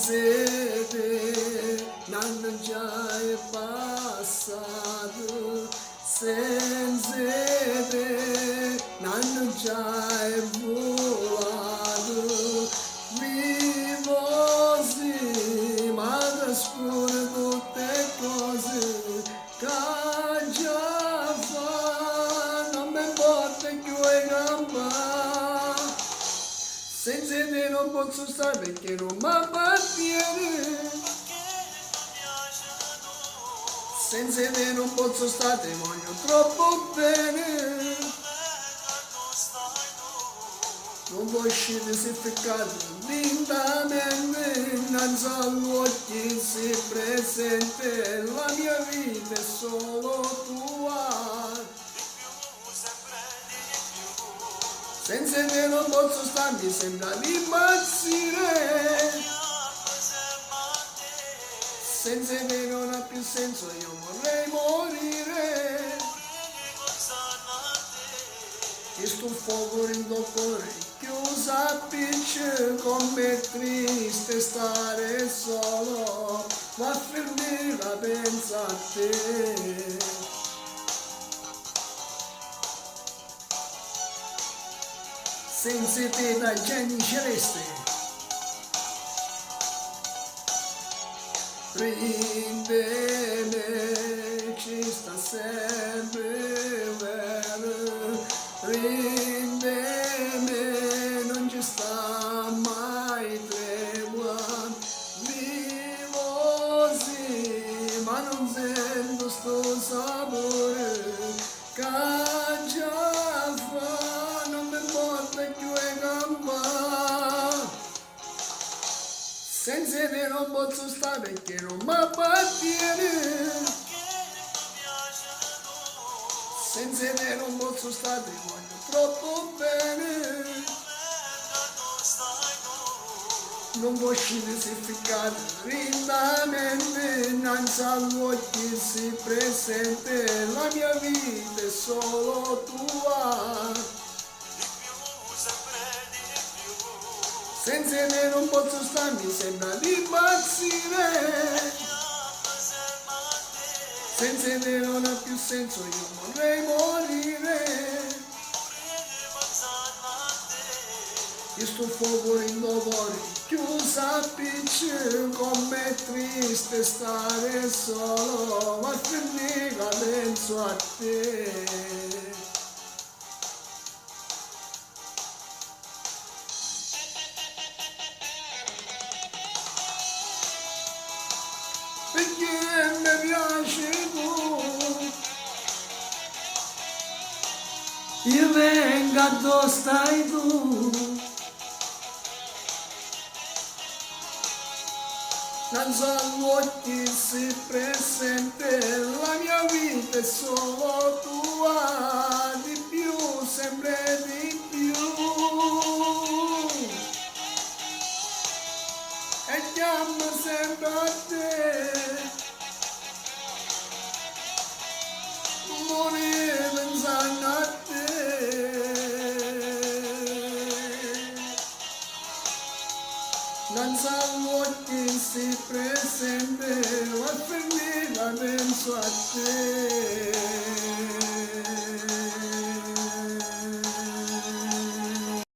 sede, non già è passato, senza sede, non già è volato, vivo sì, ma trascuro tutte cose che già fa, non mi importa più e gamba. Senza te non posso stare perché non mi appartiene. Senza te non posso stare, ti voglio troppo bene. Non vuoi uscire se peccato lentamente, innanzi agli occhi si presente, la mia vita è solo tua. Senza te non posso stare, mi sembra di impazzire. Senza te non ha più senso, io vorrei morire. E sto fuoco in tuo cuore, chiusa a picce, com'è triste stare solo, ma fermi la pensa a te. Senza te dai geni celeste, prendeme, ci sta sempre vero, prendeme, non ci sta mai tregua, vivo sì, ma non sento sto sapore, che già fa, non mi porta più in gamba. Senza te non posso stare perché non mi appartiene. Senza te non posso stare, ti voglio troppo bene. Non può uscire se ficcare lentamente, innanzi agli occhi si presente, la mia vita è solo tua. Senza te non posso stare, mi sembra di impazzire. Senza te non ha più senso, io vorrei morire. Io sto fuoco in tuo cuore, chiusa a picce, com'è triste stare solo, ma finita penso a te. Perché mi piaci tu, io vengo dove stai tu. Innanzi agli occhi si presente, la mia vita è solo tua, di più, sempre di più. E chiamo sempre a te, morire pensando a te. Innanzi agli occhi si presente, la finita penso a te.